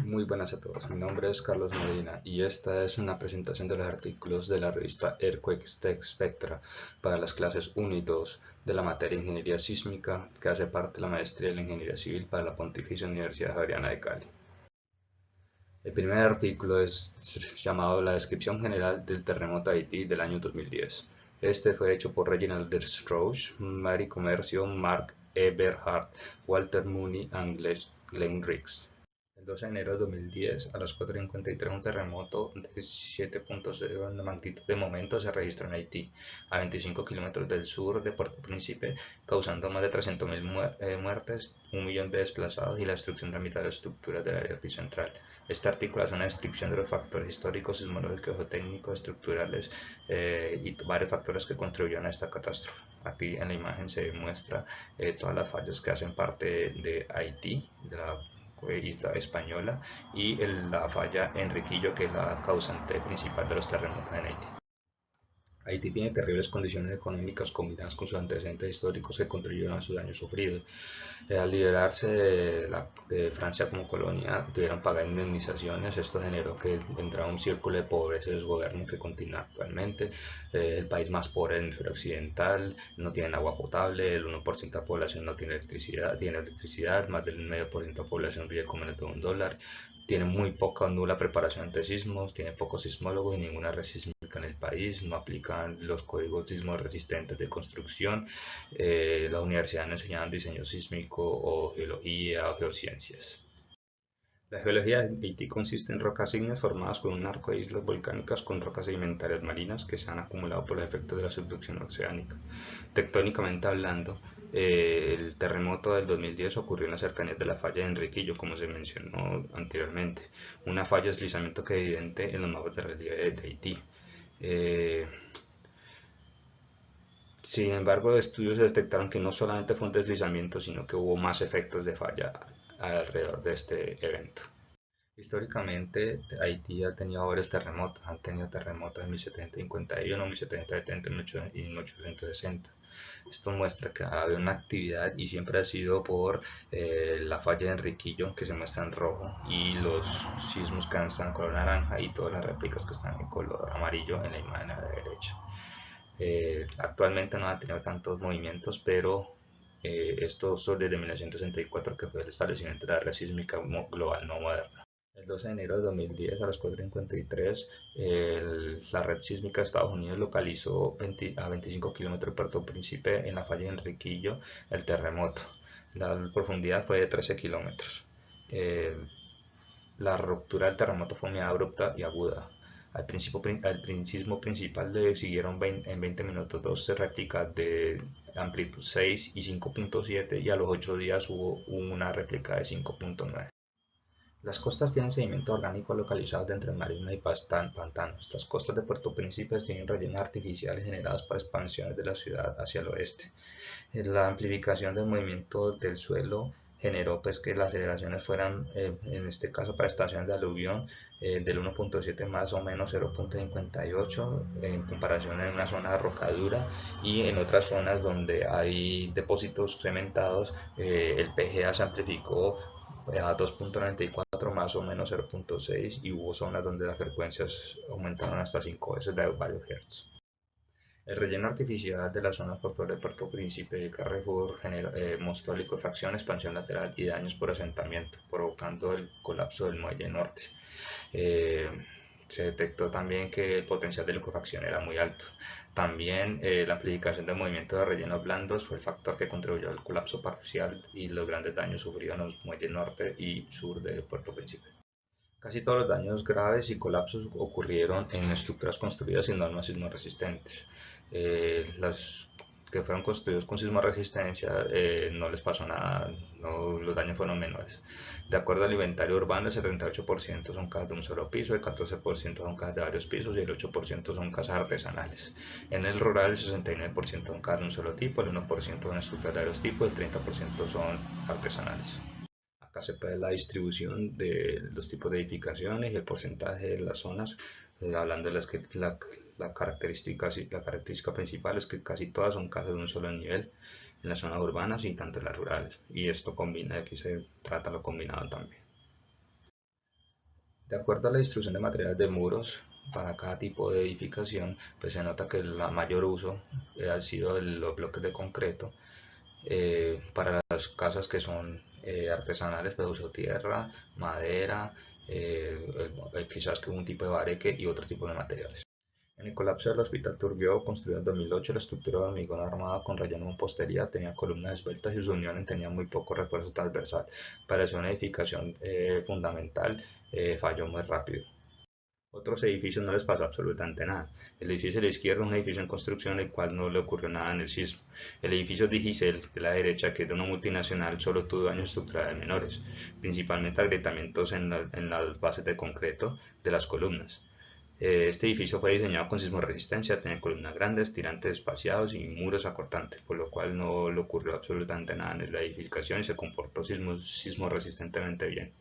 Muy buenas a todos, mi nombre es Carlos Medina y esta es una presentación de los artículos de la revista Earthquake Spectra para las clases 1 y 2 de la materia Ingeniería Sísmica, que hace parte de la maestría de la Ingeniería Civil para la Pontificia Universidad Javeriana de Cali. El primer artículo es llamado La descripción general del terremoto de Haití del año 2010. Este fue hecho por Reginald Strauss, Mary Comercio, Mark Eberhard, Walter Mooney y Glenn Riggs. El 12 de enero de 2010, a las 4:53, un terremoto de 7.0 en magnitud de momento se registró en Haití, a 25 kilómetros del sur de Puerto Príncipe, causando más de 300.000 muertes, 1 millón de desplazados y la destrucción de la mitad de las estructuras del área epicentral. Este artículo hace una descripción de los factores históricos, sismológicos, geotécnicos, estructurales y varios factores que contribuyeron a esta catástrofe. Aquí en la imagen se muestra todas las fallas que hacen parte de Haití, de la isla española, y la falla Enriquillo, que es la causante principal de los terremotos en Haití. Haití tiene terribles condiciones económicas combinadas con sus antecedentes históricos que contribuyeron a su daño sufrido. Al liberarse de Francia como colonia, tuvieron que pagar indemnizaciones. Esto generó que entrara un círculo de pobreza y desgobierno que continúa actualmente. El país más pobre del hemisferio occidental, no tiene agua potable, el 1% de la población no tiene electricidad, más del 9% de la población vive con menos de $1. Tiene muy poca o nula preparación ante sismos, tiene pocos sismólogos y ninguna red sísmica en el país, no aplican los códigos sismos resistentes de construcción. Las universidades no enseñaban diseño sísmico o geología o geociencias. La geología de Haití consiste en rocas ígneas formadas con un arco de islas volcánicas con rocas sedimentarias marinas que se han acumulado por los efectos de la subducción oceánica. Tectónicamente hablando, el terremoto del 2010 ocurrió en las cercanías de la falla de Enriquillo, como se mencionó anteriormente, una falla de deslizamiento que es evidente en los mapas de relieve de Haití. Eh, Sin embargo, estudios detectaron que no solamente fue un deslizamiento, sino que hubo más efectos de falla alrededor de este evento. Históricamente, Haití ha tenido varios terremotos. Han tenido terremotos en 1751, 1770 y 1860. Esto muestra que ha habido una actividad y siempre ha sido por la falla de Enriquillo, que se muestra en rojo, y los sismos que están en color naranja y todas las réplicas que están en color amarillo en la imagen a la derecha. Actualmente no ha tenido tantos movimientos, pero esto solo desde 1964, que fue el establecimiento de la red sísmica global no moderna. El 12 de enero de 2010 a las 4:53, la red sísmica de Estados Unidos localizó a 25 kilómetros de Puerto Príncipe, en la falla de Enriquillo, el terremoto. La profundidad fue de 13 kilómetros. Eh, la ruptura del terremoto fue muy abrupta y aguda. Al sismo principal le siguieron en 20 minutos 12 réplicas de amplitud 6 y 5.7, y a los 8 días hubo una réplica de 5.9. Las costas tienen sedimento orgánico localizados entre marismas y pantanos. Las costas de Puerto Príncipe tienen rellenos artificiales generados por expansiones de la ciudad hacia el oeste. La amplificación del movimiento del suelo generó pues que las aceleraciones fueran, en este caso para estaciones de aluvión, del 1.7 más o menos 0.58, en comparación en una zona de rocadura, y en otras zonas donde hay depósitos cementados, el PGA se amplificó a 2.94 más o menos 0.6, y hubo zonas donde las frecuencias aumentaron hasta 5 veces de varios hertz. El relleno artificial de la zona portuaria de Puerto Príncipe y Carrefour mostró liquefacción, expansión lateral y daños por asentamiento, provocando el colapso del muelle norte. Eh, Se detectó también que el potencial de liquefacción era muy alto. También la amplificación del movimiento de rellenos blandos fue el factor que contribuyó al colapso parcial y los grandes daños sufridos en los muelles norte y sur de Puerto Príncipe. Casi todos los daños graves y colapsos ocurrieron en estructuras construidas sin normas sismorresistentes. Las que fueron construidos con sismoresistencia no les pasó nada, no, los daños fueron menores. De acuerdo al inventario urbano, el 78% son casas de un solo piso, el 14% son casas de varios pisos y el 8% son casas artesanales. En el rural, el 69% son casas de un solo tipo, el 1% son estructuras de varios tipos y el 30% son artesanales. Acá se puede la distribución de los tipos de edificaciones y el porcentaje de las zonas, hablando de las que la característica principal es que casi todas son casas de un solo nivel en las zonas urbanas y tanto en las rurales. Y esto combina, aquí se trata lo combinado también. De acuerdo a la distribución de materiales de muros, para cada tipo de edificación, pues se nota que el mayor uso ha sido los bloques de concreto. Para las casas que son artesanales, pues uso tierra, madera, quizás que un tipo de bareque y otro tipo de materiales. En el colapso del Hospital Turbió, construido en 2008, la estructura de hormigón armada con relleno de mampostería tenía columnas esbeltas y su unión tenía muy poco refuerzo transversal. Para hacer una edificación fundamental, falló muy rápido. Otros edificios no les pasó absolutamente nada. El edificio de la izquierda es un edificio en construcción el cual no le ocurrió nada en el sismo. El edificio Digicel de la derecha, que es de una multinacional, solo tuvo daños estructurales menores, principalmente agrietamientos en las bases de concreto de las columnas. Este edificio fue diseñado con sismoresistencia, tenía columnas grandes, tirantes espaciados y muros acortantes, por lo cual no le ocurrió absolutamente nada en la edificación y se comportó sismoresistentemente bien.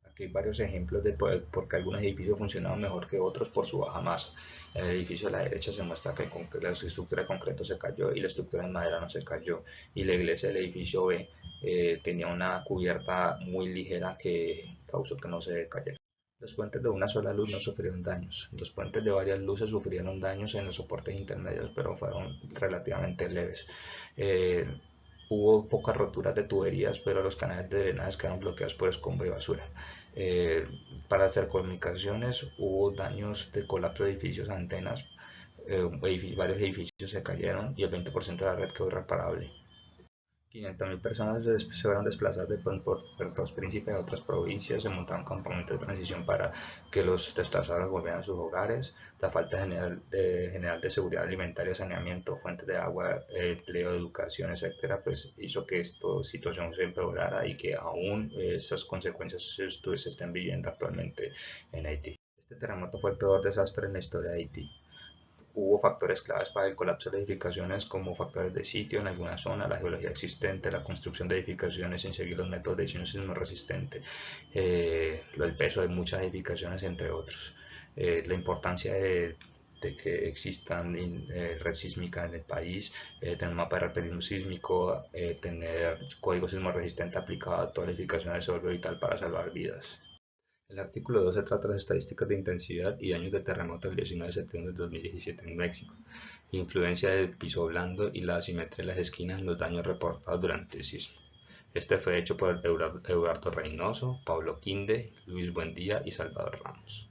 Aquí hay varios ejemplos de por qué algunos edificios funcionaban mejor que otros por su baja masa. En el edificio a la derecha se muestra que la estructura de concreto se cayó y la estructura de madera no se cayó. Y la iglesia del edificio B tenía una cubierta muy ligera que causó que no se cayera. Los puentes de una sola luz no sufrieron daños. Los puentes de varias luces sufrieron daños en los soportes intermedios, pero fueron relativamente leves. Eh, Hubo pocas roturas de tuberías, pero los canales de drenaje quedaron bloqueados por escombro y basura. Eh, para hacer comunicaciones hubo daños de colapso de edificios, antenas, varios edificios se cayeron y el 20% de la red quedó irreparable. 500.000 personas se fueron desplazadas por Puerto Príncipe a otras provincias, se montaron campamentos de transición para que los desplazados volvieran a sus hogares. La falta general de seguridad alimentaria, saneamiento, fuentes de agua, empleo, educación, etcétera, pues hizo que esta situación se empeorara y que aún esas consecuencias se estén viviendo actualmente en Haití. Este terremoto fue el peor desastre en la historia de Haití. Hubo factores claves para el colapso de edificaciones como factores de sitio en alguna zona, la geología existente, la construcción de edificaciones sin seguir los métodos de diseño sismo resistente, el peso de muchas edificaciones, entre otros. La importancia de que existan red sísmica en el país, tener un mapa de repelismo sísmico, tener código sismo resistente aplicado a todas las edificaciones se vuelve vital para salvar vidas. El artículo 12 trata las estadísticas de intensidad y daños de terremoto el 19 de septiembre de 2017 en México, la influencia del piso blando y la asimetría de las esquinas en los daños reportados durante el sismo. Este fue hecho por Eduardo Reynoso, Pablo Quinde, Luis Buendía y Salvador Ramos.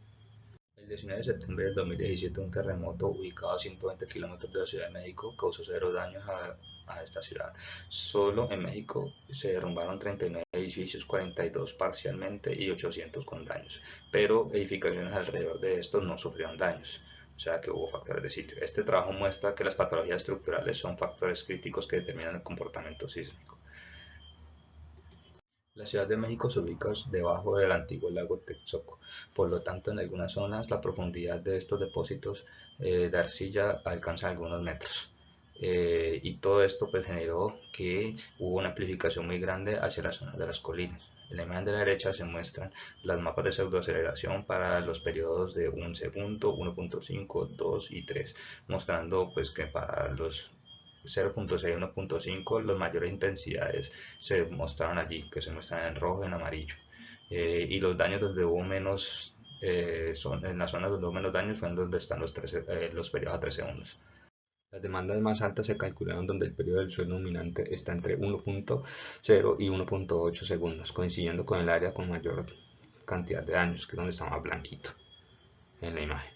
El 19 de septiembre del 2017, un terremoto ubicado a 120 kilómetros de la Ciudad de México causó 0 daños a esta ciudad. Solo en México se derrumbaron 39 edificios, 42 parcialmente y 800 con daños, pero edificaciones alrededor de estos no sufrieron daños. O sea que hubo factores de sitio. Este trabajo muestra que las patologías estructurales son factores críticos que determinan el comportamiento sísmico. La Ciudad de México se ubica debajo del antiguo lago Texcoco, por lo tanto en algunas zonas la profundidad de estos depósitos de arcilla alcanza algunos metros. Y todo esto pues generó que hubo una amplificación muy grande hacia las zonas de las colinas. En la imagen de la derecha se muestran las mapas de pseudoaceleración para los periodos de 1 segundo, 1.5, 2 y 3, mostrando pues que para los 0.6 y 1.5 las mayores intensidades se mostraron allí, que se muestran en rojo y en amarillo. Y los daños donde hubo menos, son en las zonas donde hubo menos daños fueron donde están los periodos a 3 segundos. Las demandas más altas se calcularon donde el periodo del suelo dominante está entre 1.0 y 1.8 segundos, coincidiendo con el área con mayor cantidad de daños, que es donde está más blanquito en la imagen.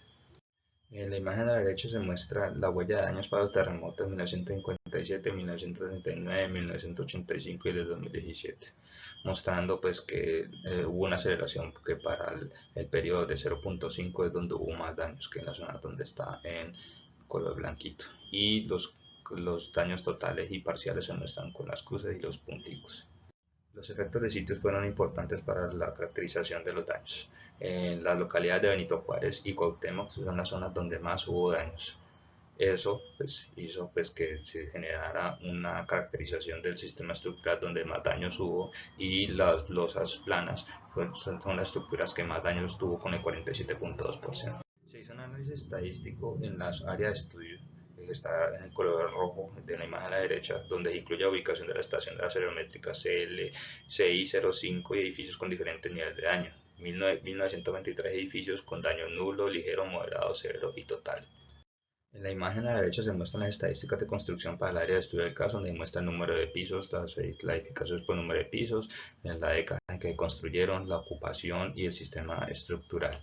En la imagen a la derecha se muestra la huella de daños para los terremotos de 1957, 1969, 1985 y de 2017, mostrando pues que hubo una aceleración que para el periodo de 0.5 es donde hubo más daños que en la zona donde está en color blanquito, y los daños totales y parciales se muestran con las cruces y los punticos. Los efectos de sitios fueron importantes para la caracterización de los daños. En las localidades de Benito Juárez y Cuauhtémoc son las zonas donde más hubo daños. Eso pues, hizo pues, que se generara una caracterización del sistema estructural donde más daños hubo, y las losas planas son las estructuras que más daños tuvo con el 47.2%. Se hizo un análisis estadístico en las áreas de estudio, que está en el color rojo de la imagen a la derecha, donde incluye la ubicación de la estación de la acelerométrica CL, CI05 y edificios con diferentes niveles de daño. 1923 edificios con daño nulo, ligero, moderado, severo y total. En la imagen a la derecha se muestran las estadísticas de construcción para el área de estudio del caso, donde muestra el número de pisos, las edificaciones por número de pisos, en la década en que construyeron, la ocupación y el sistema estructural.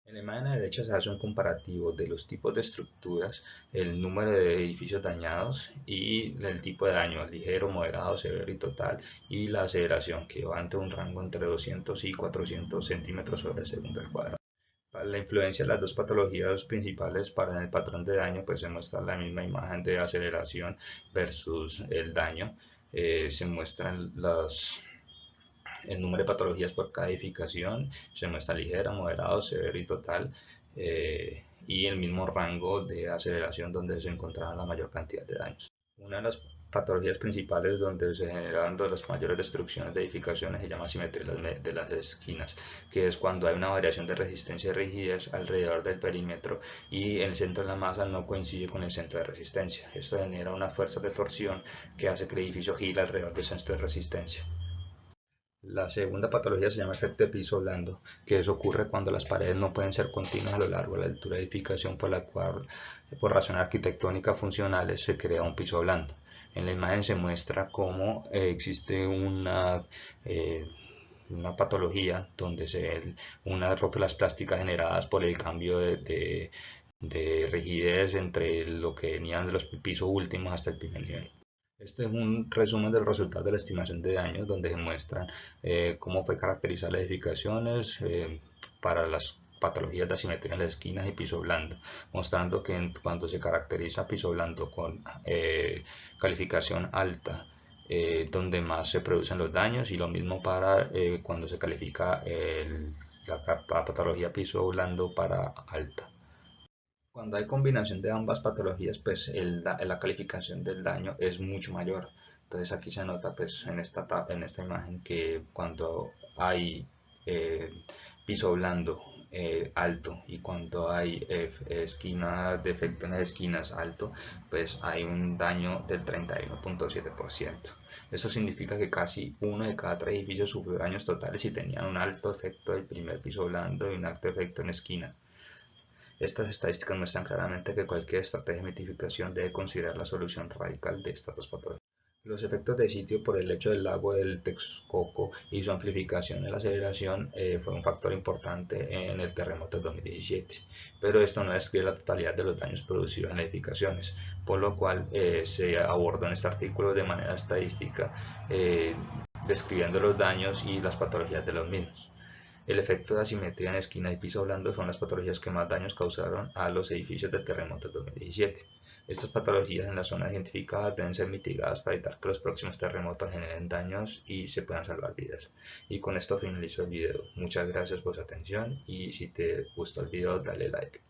En la imagen a la derecha se hace un comparativo de los tipos de estructuras, el número de edificios dañados y el tipo de daño, ligero, moderado, severo y total, y la aceleración, que va entre un rango entre 200 y 400 centímetros sobre segundo al cuadrado. Para la influencia de las dos patologías principales para el patrón de daño, pues se muestra la misma imagen de aceleración versus el daño. Se muestran el número de patologías por cada edificación, se muestra ligera, moderado, severo y total, y el mismo rango de aceleración donde se encontraba la mayor cantidad de daños. Una de las patologías principales donde se generan las mayores destrucciones de edificaciones se llama simetría de las esquinas, que es cuando hay una variación de resistencia y rigidez alrededor del perímetro y el centro de la masa no coincide con el centro de resistencia. Esto genera una fuerza de torsión que hace que el edificio gire alrededor del centro de resistencia. La segunda patología se llama efecto de piso blando, que eso ocurre cuando las paredes no pueden ser continuas a lo largo de la altura de edificación, por la cual, por razones arquitectónicas funcionales, se crea un piso blando. En la imagen se muestra cómo existe una patología donde se ven unas rótulas plásticas generadas por el cambio de rigidez entre lo que venían de los pisos últimos hasta el primer nivel. Este es un resumen del resultado de la estimación de daños, donde se muestran cómo fue caracterizar las edificaciones para las patologías de asimetría en las esquinas y piso blando, mostrando que cuando se caracteriza piso blando con calificación alta, donde más se producen los daños, y lo mismo para cuando se califica la patología piso blando para alta. Cuando hay combinación de ambas patologías, pues la calificación del daño es mucho mayor. Entonces aquí se nota pues en esta imagen que cuando hay eh, piso blando alto y cuando hay defecto en las esquinas alto, pues hay un daño del 31.7%. Eso significa que casi uno de cada tres edificios sufrió daños totales y tenían un alto efecto del primer piso blando y un alto efecto en esquina. Estas estadísticas muestran claramente que cualquier estrategia de mitigación debe considerar la solución radical de estas dos patologías. Los efectos de sitio por el hecho del lago del Texcoco y su amplificación en la aceleración fue un factor importante en el terremoto de 2017, pero esto no describe la totalidad de los daños producidos en edificaciones, por lo cual se abordó en este artículo de manera estadística, describiendo los daños y las patologías de los mismos. El efecto de asimetría en esquina y piso blando son las patologías que más daños causaron a los edificios del terremoto de 2017. Estas patologías en la zona identificada deben ser mitigadas para evitar que los próximos terremotos generen daños y se puedan salvar vidas. Y con esto finalizo el video. Muchas gracias por su atención y si te gustó el video dale like.